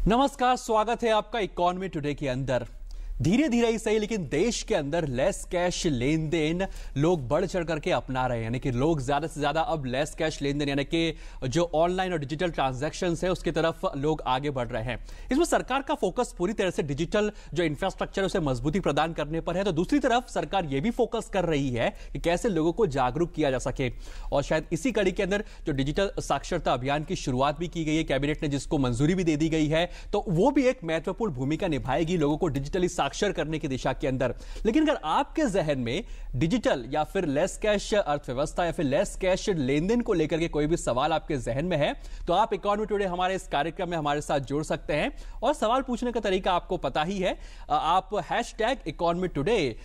नमस्कार, स्वागत है आपका इकोनॉमी टुडे के अंदर। धीरे धीरे ही सही लेकिन देश के अंदर लेस कैश लेन देन लोग बढ़ चढ़ करके अपना रहे हैं, यानी कि लोग ज्यादा से ज्यादा अब लेस कैश लेन देन यानी कि जो ऑनलाइन और डिजिटल ट्रांजैक्शंस है उसकी तरफ लोग आगे बढ़ रहे हैं। इसमें सरकार का फोकस पूरी तरह से डिजिटल जो इंफ्रास्ट्रक्चर है उसे मजबूती प्रदान करने पर है, तो दूसरी तरफ सरकार यह भी फोकस कर रही है कि कैसे लोगों को जागरूक किया जा सके। और शायद इसी कड़ी के अंदर जो डिजिटल साक्षरता अभियान की शुरुआत भी की गई है, कैबिनेट ने जिसको मंजूरी भी दे दी गई है, तो वो भी एक महत्वपूर्ण भूमिका निभाएगी लोगों को डिजिटली साक्षर करने की दिशा के अंदर। लेकिन अगर आपके जहन में डिजिटल या फिर लेस कैश अर्थव्यवस्था या फिर लेस कैश लेन देन को लेकर के कोई भी सवाल आपके जहन में है, तो आप इकोनॉमी टुडे हमारे इस कार्यक्रम में हमारे साथ जुड़ सकते हैं। और सवाल पूछने का तरीका आपको पता ही है, आप #इकोनॉमी टुडे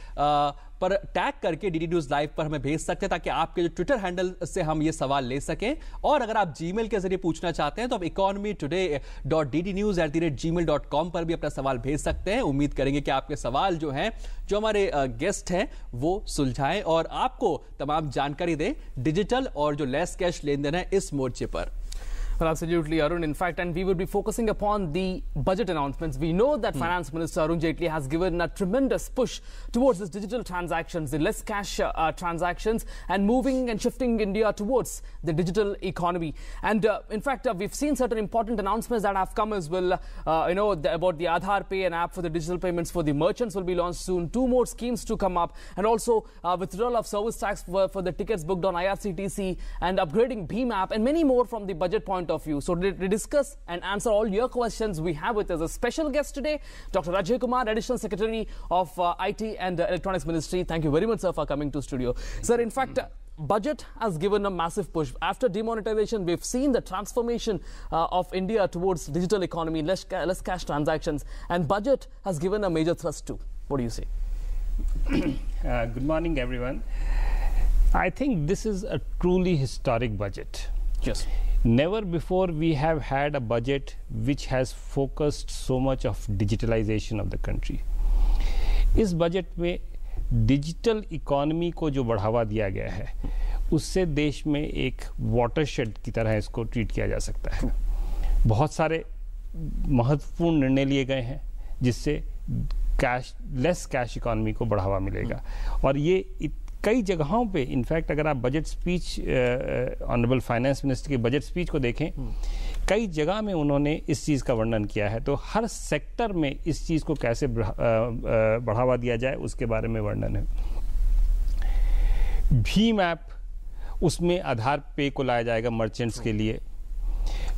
पर टैग करके डीडी न्यूज लाइव पर हमें भेज सकते हैं ताकि आपके जो ट्विटर हैंडल से हम ये सवाल ले सकें। और अगर आप जीमेल के जरिए पूछना चाहते हैं तो आप economytoday.ddnews@gmail.com पर भी अपना सवाल भेज सकते हैं। उम्मीद करेंगे कि आपके सवाल जो हैं, जो हमारे गेस्ट हैं वो सुलझाएं और आपको तमाम जानकारी दें डिजिटल और जो लेस कैश लेन देन है इस मोर्चे पर। Well, absolutely, Arun. In fact, and we will be focusing upon the budget announcements. We know that Finance Minister Arun Jaitley has given a tremendous push towards this digital transactions, the less cash transactions, and moving and shifting India towards the digital economy. And in fact, we've seen certain important announcements that have come as well. About the Aadhaar Pay, an app for the digital payments for the merchants, will be launched soon. 2 more schemes to come up, and also withdrawal of service tax for the tickets booked on IRCTC, and upgrading BHIM app, and many more from the budget point of view. So to discuss and answer all your questions, we have with us a special guest today, Dr. Ajay Kumar, Additional Secretary of IT and Electronics Ministry. Thank you very much, sir, for coming to studio. Sir, in fact, budget has given a massive push. After demonetization, we've seen the transformation of India towards digital economy, less cash transactions, and budget has given a major thrust too. What do you say? Good morning, everyone. I think this is a truly historic budget. Yes. Never before we have had a budget which has focused so much of digitalization of the country. इस budget में digital economy को जो बढ़ावा दिया गया है उससे देश में एक वाटरशेड की तरह इसको ट्रीट किया जा सकता है। बहुत सारे महत्वपूर्ण निर्णय लिए गए हैं जिससे लेस कैश इकोनॉमी को बढ़ावा मिलेगा। और ये कई जगहों पे इनफैक्ट अगर आप budget speech honourable finance minister की बजट स्पीच को देखें, कई जगह में उन्होंने इस चीज़ का वर्णन किया है। तो हर सेक्टर में इस चीज़ को कैसे बढ़ावा दिया जाए उसके बारे में वर्णन है। भीम ऐप, उसमें आधार पे को लाया जाएगा मर्चेंट्स के लिए।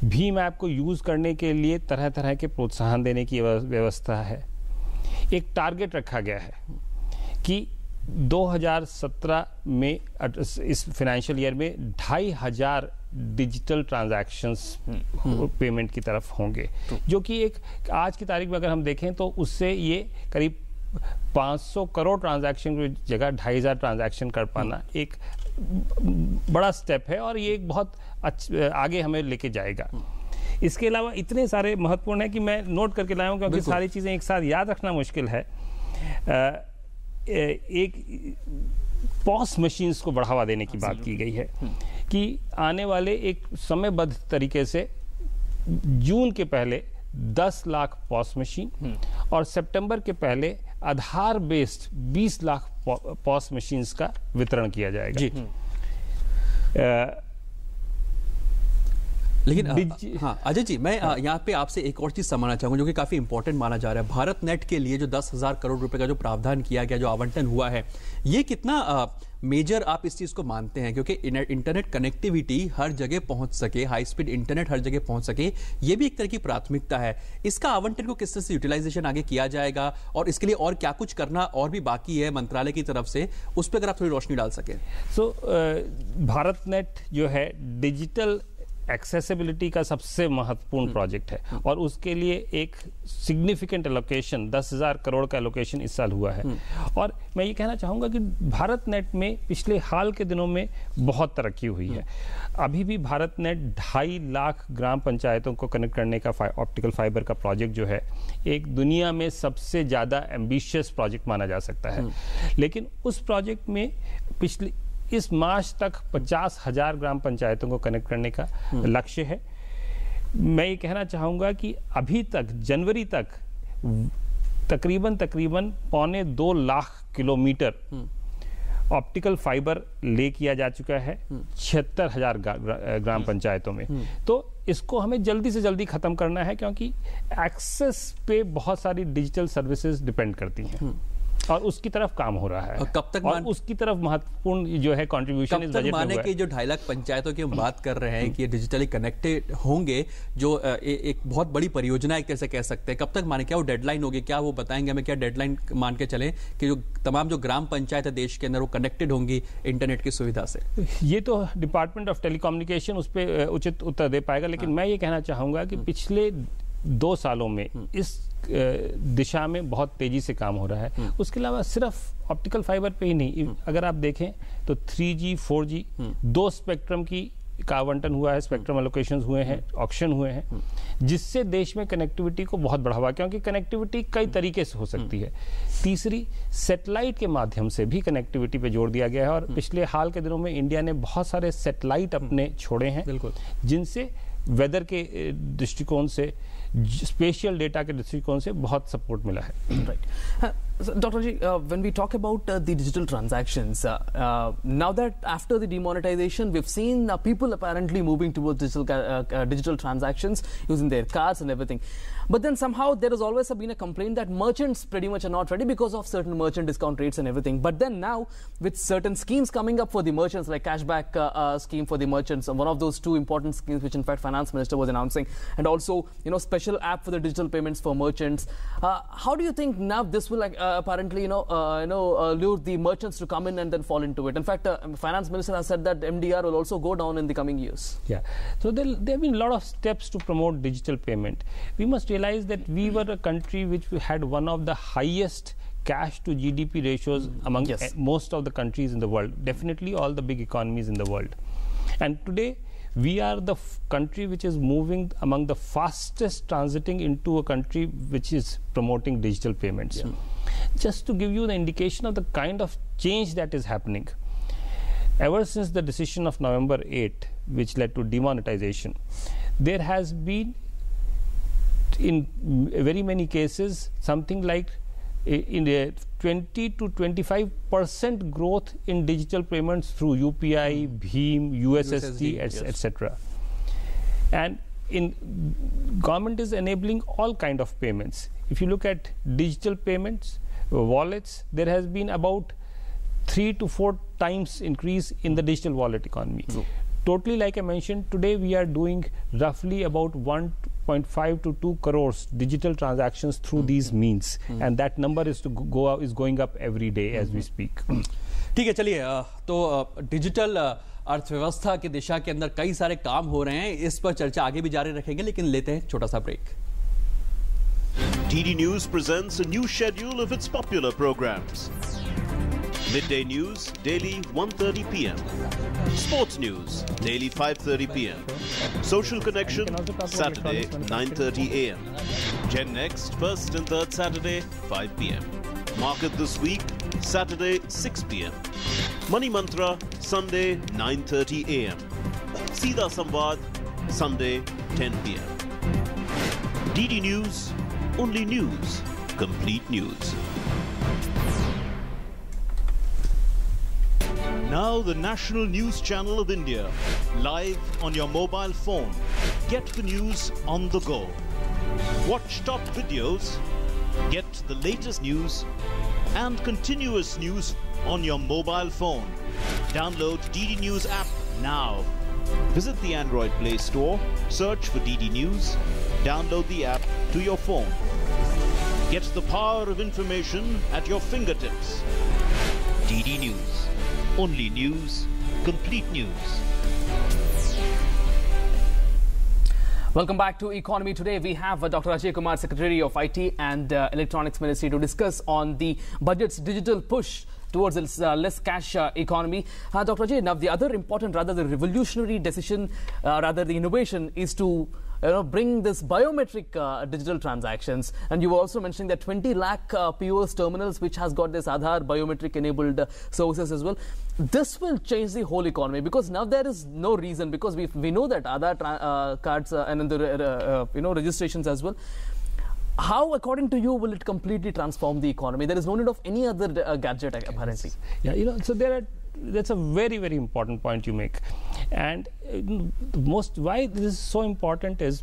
भीम ऐप को यूज़ करने के लिए तरह तरह के प्रोत्साहन देने की व्यवस्था है। एक टारगेट रखा गया है कि 2017 में इस फाइनेंशियल ईयर में 2500 डिजिटल ट्रांजैक्शंस पेमेंट की तरफ होंगे, जो कि एक आज की तारीख में अगर हम देखें तो उससे ये करीब 500 करोड़ ट्रांजैक्शन की जगह 2500 ट्रांजैक्शन कर पाना एक बड़ा स्टेप है और ये एक बहुत आगे हमें लेके जाएगा। इसके अलावा इतने सारे महत्वपूर्ण है कि मैं नोट करके लाया हूँ क्योंकि सारी चीज़ें एक साथ याद रखना मुश्किल है। एक पॉस मशीन्स को बढ़ावा देने की बात की गई है कि आने वाले एक समयबद्ध तरीके से जून के पहले 10 लाख पॉस मशीन और सितंबर के पहले आधार बेस्ड 20 लाख पॉस मशीन्स का वितरण किया जाएगा। जी। लेकिन हाँ अजय जी, मैं यहाँ पे आपसे एक और चीज समझना चाहूंगा जो कि काफी इंपॉर्टेंट माना जा रहा है। भारत नेट के लिए जो 10,000 करोड़ रुपए का जो प्रावधान किया गया, जो आवंटन हुआ है, ये कितना मेजर आप इस चीज को मानते हैं? क्योंकि इंटरनेट कनेक्टिविटी हर जगह पहुंच सके, हाई स्पीड इंटरनेट हर जगह पहुंच सके, ये भी एक तरह की प्राथमिकता है। इसका आवंटन को किस तरह से यूटिलाइजेशन आगे किया जाएगा और इसके लिए और क्या कुछ करना और भी बाकी है मंत्रालय की तरफ से, उस पर अगर आप थोड़ी रोशनी डाल सके। भारत नेट जो है डिजिटल एक्सेसिबिलिटी का सबसे महत्वपूर्ण प्रोजेक्ट है और उसके लिए एक सिग्निफिकेंट एलोकेशन 10,000 करोड़ का एलोकेशन इस साल हुआ है। और मैं ये कहना चाहूँगा कि भारत नेट में पिछले हाल के दिनों में बहुत तरक्की हुई है। अभी भी भारत नेट 2.5 लाख ग्राम पंचायतों को कनेक्ट करने का ऑप्टिकल फाइबर का प्रोजेक्ट जो है एक दुनिया में सबसे ज़्यादा एम्बिशियस प्रोजेक्ट माना जा सकता है। लेकिन उस प्रोजेक्ट में इस मार्च तक 50,000 ग्राम पंचायतों को कनेक्ट करने का लक्ष्य है। मैं ये कहना चाहूँगा कि अभी तक जनवरी तक तकरीबन 2.25 लाख किलोमीटर ऑप्टिकल फाइबर ले किया जा चुका है 76,000 ग्राम पंचायतों में। तो इसको हमें जल्दी से जल्दी खत्म करना है, क्योंकि एक्सेस पे बहुत सारी डिजिटल सर्विसेज डिपेंड करती हैं और उसकी तरफ काम हो रहा है। कब तक और उसकी तरफ महत्वपूर्ण जो है कंट्रीब्यूशन इस बजट में हुआ है। कि जो 2.5 लाख पंचायतों की हम बात कर रहे हैं कि ये डिजिटली कनेक्टेड होंगे, जो एक बहुत बड़ी परियोजना एक तरह से कह सकते हैं, कब तक माने, क्या वो डेडलाइन होगी, क्या वो बताएंगे हमें, क्या डेडलाइन मान के चलें कि जो तमाम जो ग्राम पंचायत है देश के अंदर वो कनेक्टेड होंगी इंटरनेट की सुविधा से? ये तो डिपार्टमेंट ऑफ टेलीकम्युनिकेशन उस पर उचित उत्तर दे पाएगा, लेकिन मैं ये कहना चाहूंगा कि पिछले 2 सालों में इस दिशा में बहुत तेजी से काम हो रहा है। उसके अलावा सिर्फ ऑप्टिकल फाइबर पे ही नहीं, अगर आप देखें तो 3G 4G 2 स्पेक्ट्रम का आवंटन हुआ है, स्पेक्ट्रम एलोकेशंस हुए हैं, ऑक्शन हुए हैं, जिससे देश में कनेक्टिविटी को बहुत बढ़ावा, क्योंकि कनेक्टिविटी कई तरीके से हो सकती है। तीसरी, सैटेलाइट के माध्यम से भी कनेक्टिविटी पे जोर दिया गया है और पिछले हाल के दिनों में इंडिया ने बहुत सारे सैटेलाइट अपने छोड़े हैं, जिनसे वेदर के दृष्टिकोण से, स्पेशियल डेटा के दृष्टिकोण से बहुत सपोर्ट मिला है। Right Dr. Ji, when we talk about the digital transactions, now that after the demonetization, we've seen people apparently moving towards digital transactions using their cards and everything. But then somehow there has always been a complaint that merchants pretty much are not ready because of certain merchant discount rates and everything. But then now, with certain schemes coming up for the merchants, like cashback scheme for the merchants, one of those 2 important schemes which in fact Finance Minister was announcing, and also special app for the digital payments for merchants. How do you think now this will apparently lure the merchants to come in and then fall into it? In fact, Finance Minister has said that MDR will also go down in the coming years. Yeah, so there have been a lot of steps to promote digital payment. We must realize that we were a country which had one of the highest cash to GDP ratios among most of the countries in the world, definitely all the big economies in the world. And today we are the country which is moving among the fastest transiting into a country which is promoting digital payments. Just to give you the indication of the kind of change that is happening, ever since the decision of November 8, which led to demonetization, there has been in very many cases something like in a 20 to 25% growth in digital payments through UPI, Bheem, USSD, etc. And government is enabling all kind of payments. If you look at digital payments, wallets, there has been about 3 to 4 times increase in the digital wallet economy. Totally, like I mentioned, today we are doing roughly about 1.5 to 2 crores digital transactions through these means, and that number is going up every day as we speak. ठीक है, चलिए, तो digital अर्थव्यवस्था की दिशा के अंदर कई सारे काम हो रहे हैं, इस पर चर्चा आगे भी जारी रखेंगे, लेकिन लेते हैं छोटा सा break. DD News presents a new schedule of its popular programs. Midday News, daily 1:30 p.m. Sports News, daily 5:30 p.m. Social Connection, Saturday 9:30 a.m. Gen Next, first and third Saturday 5 p.m. Market This Week, Saturday 6 p.m. Money Mantra, Sunday 9:30 a.m. Seedha Samvad, Sunday 10 p.m. DD News, only news, complete news. Now the national news channel of India, live on your mobile phone. Get the news on the go. Watch top videos, get the latest news and continuous news on your mobile phone. Download DD News app now. Visit the Android Play Store, search for DD News, download the app to your phone. Get the power of information at your fingertips. DD News. Only news, complete news. Welcome back to Economy Today. We have Dr. Ajay Kumar, Secretary of IT and Electronics Ministry, to discuss on the budget's digital push towards its less cash economy. Dr. Ajay, now the other important, rather the revolutionary decision, rather the innovation is to bring this biometric digital transactions. And you were also mentioning that 20 lakh POS terminals which has got this Aadhaar biometric enabled services as well. This will change the whole economy, because now there is no reason, because we know that Aadhaar cards and the registrations as well. How, according to you, will it completely transform the economy? There is no need of any other gadget, apparently. Yeah, so that's a very, very important point you make. And why this is so important is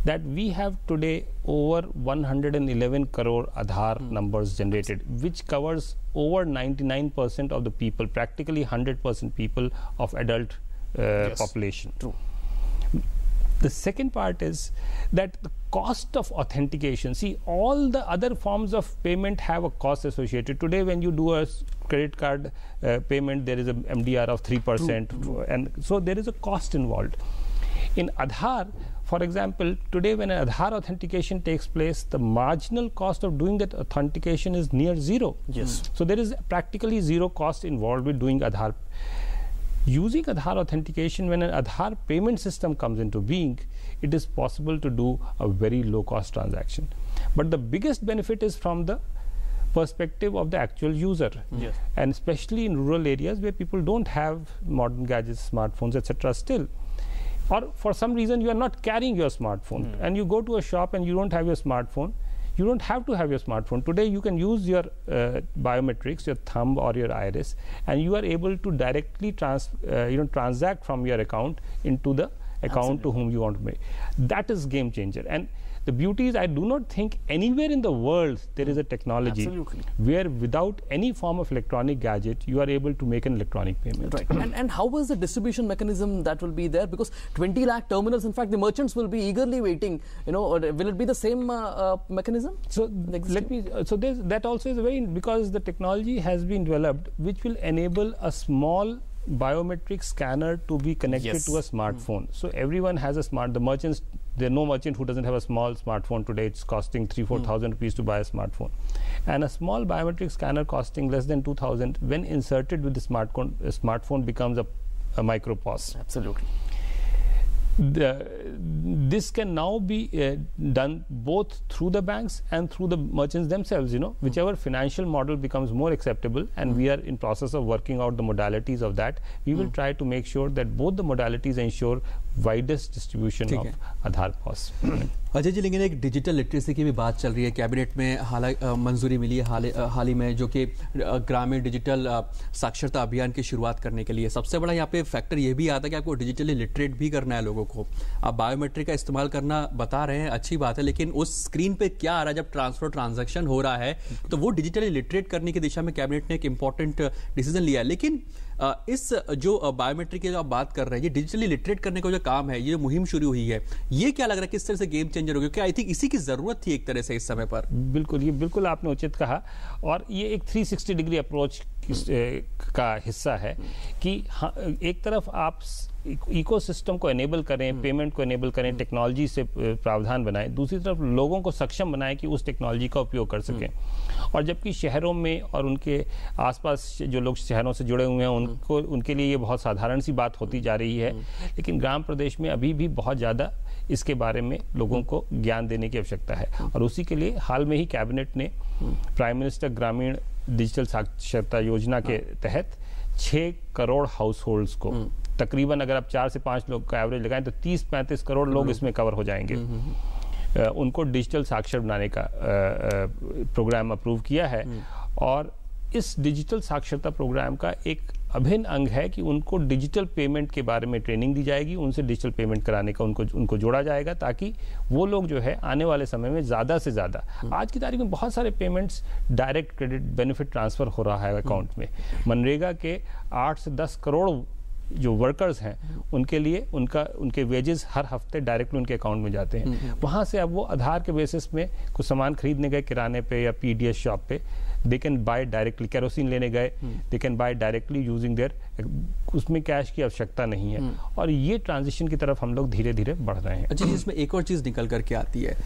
that we have today over 111 crore Aadhaar numbers generated, which covers over 99% of the people, practically 100% people of adult population. True. The second part is that the cost of authentication. See, all the other forms of payment have a cost associated. Today, when you do a credit card payment, there is a MDR of 3%, and so there is a cost involved. In Aadhaar, for example, today when an Aadhaar authentication takes place, the marginal cost of doing that authentication is near zero. Yes. So there is practically zero cost involved with doing Aadhaar. Using Aadhaar authentication, when an Aadhaar payment system comes into being, it is possible to do a very low cost transaction. But the biggest benefit is from the perspective of the actual user. Yes. And especially in rural areas where people don't have modern gadgets, smartphones, etc. still. Or for some reason you are not carrying your smartphone and you go to a shop and you don't have your smartphone. You don't have to have your smartphone. Today you can use your biometrics, your thumb or your iris, and you are able to directly transact from your account into the account to whom you want to make. That is game changer. And the beauty is, I do not think anywhere in the world there is a technology where without any form of electronic gadget you are able to make an electronic payment. Right. And how is the distribution mechanism that will be there? Because 20 lakh terminals, in fact, the merchants will be eagerly waiting. Or will it be the same mechanism? So that also is because the technology has been developed, which will enable a small biometric scanner to be connected to a smartphone. So everyone has the merchants. There's no merchant who doesn't have a small smartphone today. It's costing 3,000-4,000 rupees to buy a smartphone. And a small biometric scanner costing less than 2,000, when inserted with the smartphone becomes a micro POS. Absolutely. This can now be done both through the banks and through the merchants themselves, whichever financial model becomes more acceptable, and we are in process of working out the modalities of that. We will try to make sure that both the modalities ensure widest distribution of Aadhaar POS. Ajay ji, लेकिन एक digital literacy की भी बात चल रही है। Cabinet में मंजूरी मिली है हाल ही में, जो कि ग्रामीण डिजिटल साक्षरता अभियान की शुरुआत करने के लिए। सबसे बड़ा यहाँ पे फैक्टर ये भी आता है कि आपको डिजिटली लिटरेट भी करना है लोगों को। आप बायोमेट्रिक का इस्तेमाल करना बता रहे हैं, अच्छी बात है, लेकिन उस स्क्रीन पे क्या आ रहा है जब ट्रांजैक्शन हो रहा है, तो वो डिजिटली लिटरेट करने की दिशा में कैबिनेट ने एक इंपॉर्टेंट डिसीजन लिया है। लेकिन इस जो बायोमेट्रिक की जो आप बात कर रहे हैं, ये डिजिटली लिटरेट करने का जो काम है, ये मुहिम शुरू हुई है, ये क्या लग रहा है किस तरह से गेम चेंजर होगी? आई थिंक इसी की जरूरत थी एक तरह से इस समय पर। बिल्कुल आपने उचित कहा, और ये एक 360 डिग्री अप्रोच का हिस्सा है कि एक तरफ आप इकोसिस्टम को एनेबल करें, पेमेंट को एनेबल करें, टेक्नोलॉजी से प्रावधान बनाएं, दूसरी तरफ लोगों को सक्षम बनाएं कि उस टेक्नोलॉजी का उपयोग कर सकें। और जबकि शहरों में और उनके आसपास जो लोग शहरों से जुड़े हुए हैं उनके लिए ये बहुत साधारण सी बात होती जा रही है, लेकिन ग्राम प्रदेश में अभी भी बहुत ज़्यादा इसके बारे में लोगों को ज्ञान देने की आवश्यकता है। और उसी के लिए हाल में ही कैबिनेट ने प्राइम मिनिस्टर ग्रामीण डिजिटल साक्षरता योजना के तहत 6 करोड़ हाउस होल्ड्स को, तकरीबन अगर आप 4 से 5 लोग का एवरेज लगाएं तो 30-35 करोड़ लोग इसमें कवर हो जाएंगे, उनको डिजिटल साक्षर बनाने का प्रोग्राम अप्रूव किया है। और इस डिजिटल साक्षरता प्रोग्राम का एक अभिन्न अंग है कि उनको डिजिटल पेमेंट के बारे में ट्रेनिंग दी जाएगी, उनसे डिजिटल पेमेंट कराने का उनको जोड़ा जाएगा, ताकि वो लोग जो है आने वाले समय में ज़्यादा से ज़्यादा, आज की तारीख में बहुत सारे payments direct credit benefit transfer हो रहा है अकाउंट में। मनरेगा के 8 से 10 करोड़ जो वर्कर्स हैं उनके लिए उनके वेजेस हर हफ्ते डायरेक्टली उनके अकाउंट में जाते हैं। वहाँ से अब वो आधार के बेसिस में कुछ सामान खरीदने गए किराने पे या पीडीएस शॉप पे, they can buy directly, kerosene लेने गए, they can buy directly using their, उसमें कैश की आवश्यकता नहीं है। और ये ट्रांजिशन की तरफ हम लोग धीरे धीरे बढ़ रहे हैं। अच्छा, इसमें एक और चीज़ निकल करके आती है,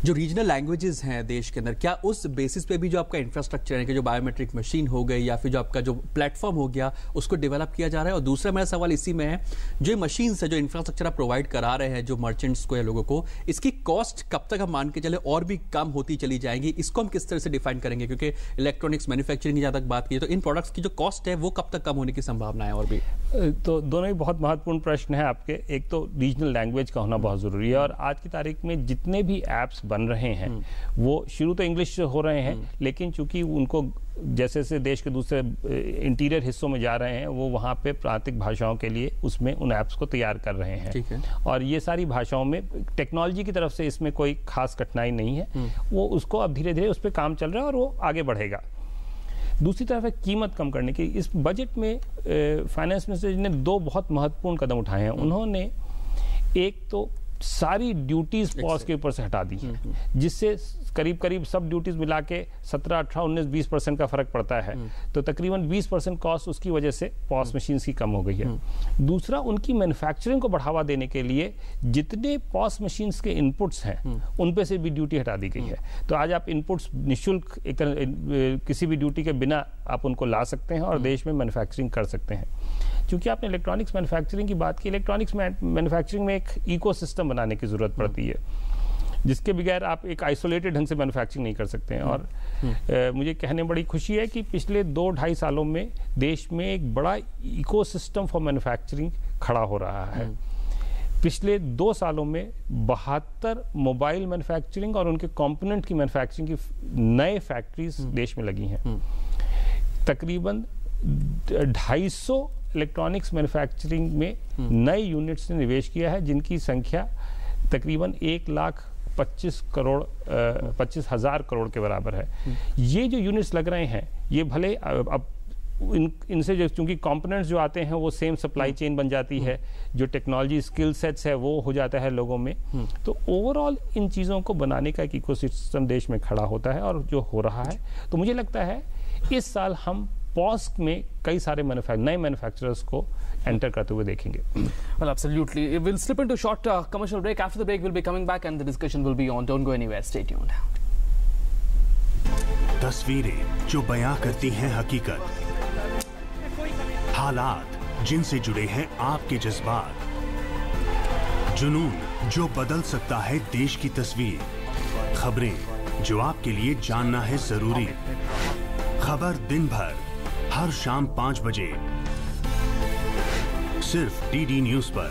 जो रीजनल लैंग्वेजेस हैं देश के अंदर, क्या उस बेसिस पे भी जो आपका इंफ्रास्ट्रक्चर है कि जो बायोमेट्रिक मशीन हो गई या फिर जो आपका जो प्लेटफॉर्म हो गया उसको डेवलप किया जा रहा है? और दूसरा मेरा सवाल इसी में है, जो मशीन्स है, जो इंफ्रास्ट्रक्चर आप प्रोवाइड करा रहे हैं जो मर्चेंट्स को या लोगों को, इसकी कॉस्ट कब तक हम मान के चले और भी कम होती चली जाएंगी? इसको हम किस तरह से डिफाइन करेंगे? क्योंकि इलेक्ट्रॉनिक्स मैन्युफैक्चरिंग की जहाँ तक बात की तो इन प्रोडक्ट्स की जो कॉस्ट है वो कब तक कम होने की संभावना है? और भी तो दोनों ही बहुत महत्वपूर्ण प्रश्न है आपके। एक तो रीजनल लैंग्वेज का होना बहुत ज़रूरी है, और आज की तारीख में जितने भी ऐप्स बन रहे हैं वो शुरू तो इंग्लिश से हो रहे हैं, लेकिन चूंकि उनको जैसे जैसे देश के दूसरे इंटीरियर हिस्सों में जा रहे हैं वो वहाँ पे प्रांतीय भाषाओं के लिए उसमें उन ऐप्स को तैयार कर रहे हैं। और ये सारी भाषाओं में टेक्नोलॉजी की तरफ से इसमें कोई खास कठिनाई नहीं है, वो उसको अब धीरे धीरे उस पर काम चल रहा है और वो आगे बढ़ेगा। दूसरी तरफ है कीमत कम करने की। इस बजट में फाइनेंस मिनिस्टर जी ने दो बहुत महत्वपूर्ण कदम उठाए हैं। उन्होंने एक तो सारी ड्यूटीज पॉज के ऊपर से हटा दी है, जिससे करीब करीब सब ड्यूटीज मिला के 17, 18, 19, 20% का फर्क पड़ता है। तो तकरीबन 20% कॉस्ट उसकी वजह से पॉस मशीन्स की कम हो गई है। दूसरा, उनकी मैन्युफैक्चरिंग को बढ़ावा देने के लिए जितने पॉस मशीन्स के इनपुट्स हैं उन पे से भी ड्यूटी हटा दी गई है। तो आज आप इनपुट्स निःशुल्क किसी भी ड्यूटी के बिना आप उनको ला सकते हैं और देश में मैन्युफैक्चरिंग कर सकते हैं। क्योंकि आपने इलेक्ट्रॉनिक्स मैन्युफैक्चरिंग की बात की, इलेक्ट्रॉनिक्स मैन्युफैक्चरिंग में एक इकोसिस्टम बनाने की जरूरत पड़ती है, जिसके बगैर आप एक आइसोलेटेड ढंग से मैन्युफैक्चरिंग नहीं कर सकते हैं। और मुझे कहने बड़ी खुशी है कि पिछले 2-2.5 सालों में देश में एक बड़ा इकोसिस्टम फॉर मैन्युफैक्चरिंग खड़ा हो रहा है। पिछले 2 सालों में 72 मोबाइल मैन्युफैक्चरिंग और उनके कंपोनेंट की मैन्युफैक्चरिंग की नए फैक्ट्रीज देश में लगी हैं। तकरीबन 250 इलेक्ट्रॉनिक्स मैन्युफैक्चरिंग में नए यूनिट्स ने निवेश किया है, जिनकी संख्या तकरीबन 1,25,000 करोड़ के बराबर है। ये जो यूनिट्स लग रहे हैं ये भले अब इनसे जो चूंकि कंपोनेंट्स जो आते हैं वो सेम सप्लाई चेन बन जाती है, जो टेक्नोलॉजी स्किल सेट्स है वो हो जाता है लोगों में। तो ओवरऑल इन चीज़ों को बनाने का एक इकोसिस्टम देश में खड़ा होता है और जो हो रहा है। तो मुझे लगता है इस साल हम पॉस में कई सारे नए मैन्युफैक्चरर्स को एंटर करते हुए देखेंगे। Well, absolutely. We'll slip into a short commercial break. After the break, we'll be coming back and the discussion will be on. Don't go anywhere. Stay tuned. तस्वीरें जो बयां करती हैं हकीकत, हालात जिनसे जुड़े हैं आपके जज्बात, जुनून जो बदल सकता है देश की तस्वीर, खबरें जो आपके लिए जानना है जरूरी। खबर दिन भर हर शाम 5 बजे सिर्फ डीडी न्यूज पर।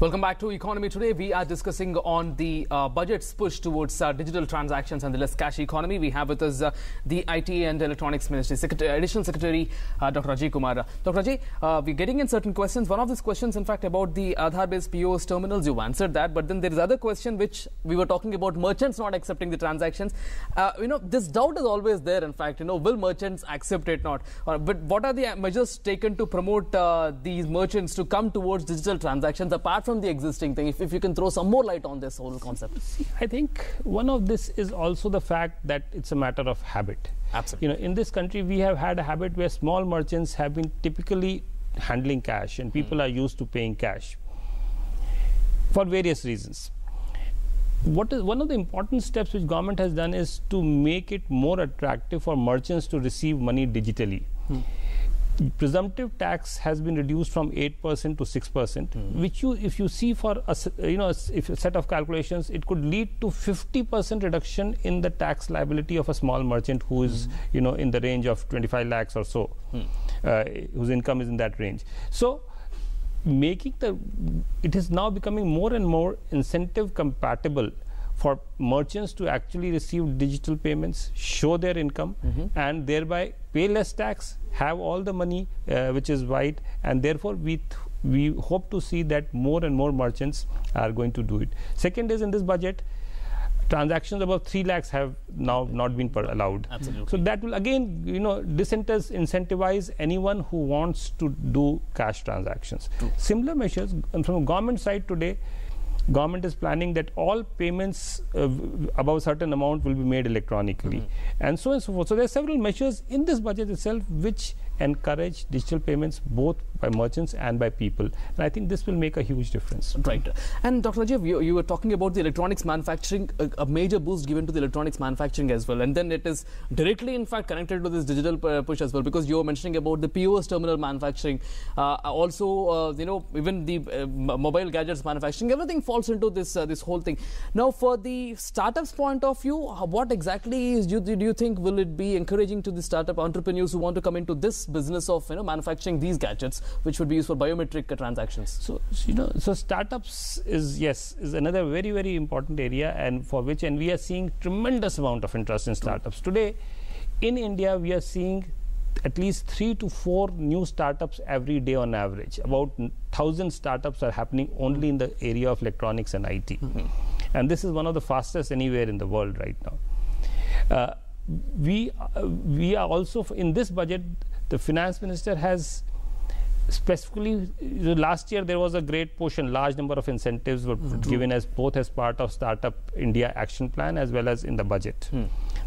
Welcome back to Economy Today. We are discussing on the budget's push towards digital transactions and the less cash economy. We have with us the IT and Electronics Ministry Additional Secretary Dr. Ajay Kumar. Dr. Ajay, we're getting in certain questions. One of these questions, in fact, about the Aadhaar-based POS terminals. You've answered that, but then there is other question which we were talking about merchants not accepting the transactions. This doubt is always there. In fact, will merchants accept it not? But what are the measures taken to promote these merchants to come towards digital transactions apart from the existing thing? If you can throw some more light on this whole concept. I think one of this is also the fact that it's a matter of habit. Absolutely. In this country we have had a habit where small merchants have been typically handling cash and people are used to paying cash for various reasons. What is one of the important steps which government has done is to make it more attractive for merchants to receive money digitally. Presumptive tax has been reduced from 8% to 6%, which if you see for a set of calculations, it could lead to 50% reduction in the tax liability of a small merchant who is in the range of 25 lakhs or so, whose income is in that range. So it is now becoming more and more incentive compatible for merchants to actually receive digital payments, show their income, and thereby pay less tax, have all the money which is white, and therefore we hope to see that more and more merchants are going to do it. Second is, in this budget, transactions above 3 lakhs have now not been allowed. Absolutely. So that will again, disincentivize anyone who wants to do cash transactions. Similar measures, and from a government side today, government is planning that all payments above a certain amount will be made electronically, and so forth. So there are several measures in this budget itself which encourage digital payments both by merchants and by people, and I think this will make a huge difference. Right. And Dr. Rajiv, you were talking about the electronics manufacturing, a major boost given to the electronics manufacturing as well, and then it is directly in fact connected to this digital push as well, because you were mentioning about the POS terminal manufacturing, also even the mobile gadgets manufacturing, everything falls into this this whole thing. Now, for the startups point of view, what exactly do you think will it be encouraging to the startup entrepreneurs who want to come into this business of manufacturing these gadgets, which would be used for biometric transactions? So startups is another very, very important area, and we are seeing tremendous amount of interest in startups today. In India, we are seeing at least 3 to 4 new startups every day on average. About 1,000 startups are happening only in the area of electronics and IT, and this is one of the fastest anywhere in the world right now. We are also, in this budget, the finance minister has specifically, last year there was a great push and large number of incentives were given as both as part of Startup India action plan as well as in the budget.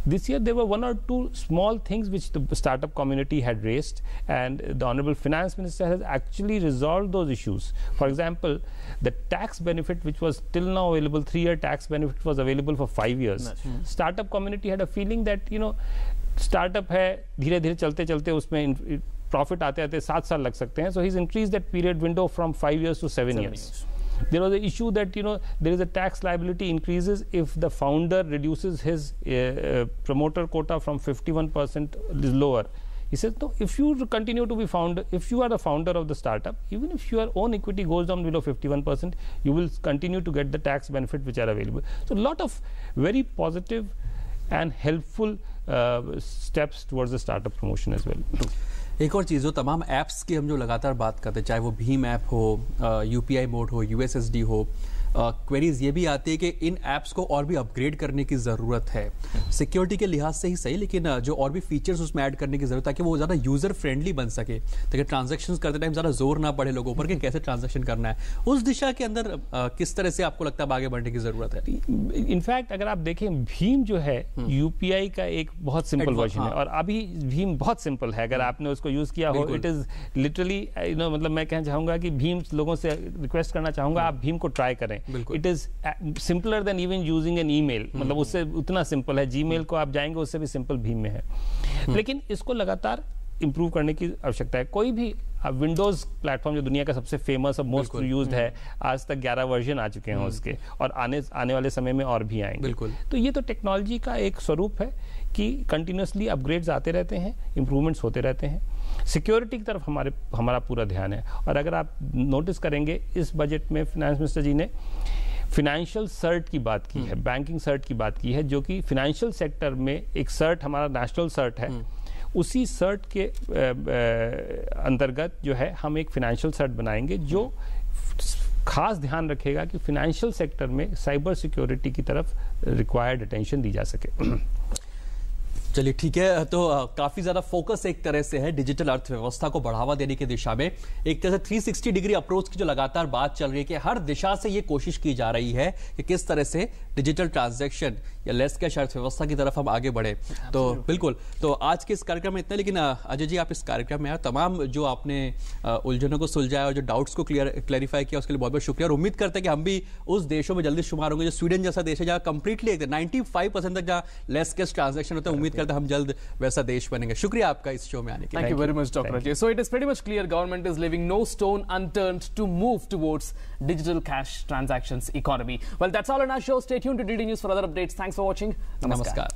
This year there were 1 or 2 small things which the startup community had raised, and the Honorable Finance Minister has actually resolved those issues. For example, the tax benefit which was till now available, 3-year tax benefit was available for 5 years. Startup community had a feeling that startup है, धीरे धीरे चलते चलते उसमें profit आते आते 7 साल लग सकते हैं. So he's increased that period window from 5 years to 7 years. There was an issue that there is a tax liability increases if the founder reduces his promoter quota from 51% is lower. He says, no, if you continue to be founder, if you are the founder of the startup, even if your own equity goes down below 51%, you will continue to get the tax benefit which are available. So a lot of very positive and helpful steps towards the startup promotion as well. एक और चीज़, जो तमाम apps की हम जो लगातार बात करते हैं, चाहे वो भीम ऐप हो, UPI मोड हो, USSD हो, क्वेरीज ये भी आती है कि इन ऐप्स को और भी अपग्रेड करने की ज़रूरत है, सिक्योरिटी के लिहाज से ही सही, लेकिन जो और भी फीचर्स उसमें ऐड करने की ज़रूरत है ताकि वो ज़्यादा यूज़र फ्रेंडली बन सके, ताकि ट्रांजैक्शंस करते टाइम ज़्यादा जोर ना पड़े लोगों पर कि कैसे ट्रांजैक्शन करना है. उस दिशा के अंदर किस तरह से आपको लगता है आगे बढ़ने की ज़रूरत है? इनफैक्ट अगर आप देखें, भीम जो है UPI का एक बहुत सिंपल वर्जन है, और अभी भीम बहुत सिंपल है. अगर आपने उसको यूज़ किया हो, इट इज़ लिटरली मतलब मैं कहना चाहूँगा कि भीम लोगों से रिक्वेस्ट करना चाहूँगा, आप भीम को ट्राई करें. It is simpler than even using an email, मतलब उससे उतना सिंपल है. जीमेल को आप जाएंगे उससे भी सिंपल भीम में है, लेकिन इसको लगातार इंप्रूव करने की आवश्यकता है. कोई भी विंडोज प्लेटफॉर्म जो दुनिया का सबसे फेमस और मोस्ट यूज्ड है, आज तक 11 वर्जन आ चुके हैं उसके, और आने वाले समय में और भी आएंगे. तो ये तो टेक्नोलॉजी का एक स्वरूप है कि कंटिन्यूसली अपग्रेड्स आते रहते हैं, इंप्रूवमेंट्स होते रहते हैं. सिक्योरिटी की तरफ हमारा पूरा ध्यान है, और अगर आप नोटिस करेंगे इस बजट में फाइनेंस मिनिस्टर जी ने फिनेंशियल सर्ट की बात की है, बैंकिंग सर्ट की बात की है, जो कि फिनेंशियल सेक्टर में एक सर्ट हमारा नेशनल सर्ट है. उसी सर्ट के अंतर्गत जो है हम एक फिनेंशियल सर्ट बनाएंगे जो खास ध्यान रखेगा कि फिनेंशियल सेक्टर में साइबर सिक्योरिटी की तरफ रिक्वायर्ड अटेंशन दी जा सके. चलिए ठीक है, तो काफी ज्यादा फोकस एक तरह से है डिजिटल अर्थव्यवस्था को बढ़ावा देने की दिशा में. एक तरह से 360 डिग्री अप्रोच की जो लगातार बात चल रही है कि हर दिशा से ये कोशिश की जा रही है कि किस तरह से डिजिटल ट्रांजैक्शन या लेस कैश अर्थव्यवस्था की तरफ हम आगे बढ़े. तो बिल्कुल, तो आज के इस कार्यक्रम में इतना, लेकिन अजय जी आप इस कार्यक्रम में आए, तमाम जो आपने उलझनों को सुलझाया और जो डाउट्स को क्लैरिफाई किया उसके लिए बहुत बहुत शुक्रिया. और उम्मीद करते हैं कि हम भी उस देशों में जल्दी शुमार होंगे जो स्वीडन जैसा देश है, जहाँ कंप्लीटली 95% तक जहाँ लेस कैश ट्रांजैक्शन होता है. उम्मीद करते हैं हम जल्द वैसा देश बनेंगे. शुक्रिया आपका इस शो में आने के लिए. Thank you very much, Dr. Rajiv. So it is pretty much clear government is leaving no stone unturned to move towards digital cash transactions economy. Well, that's all on our show. Stay tuned to DD News for other updates. Thanks for watching. Namaskar.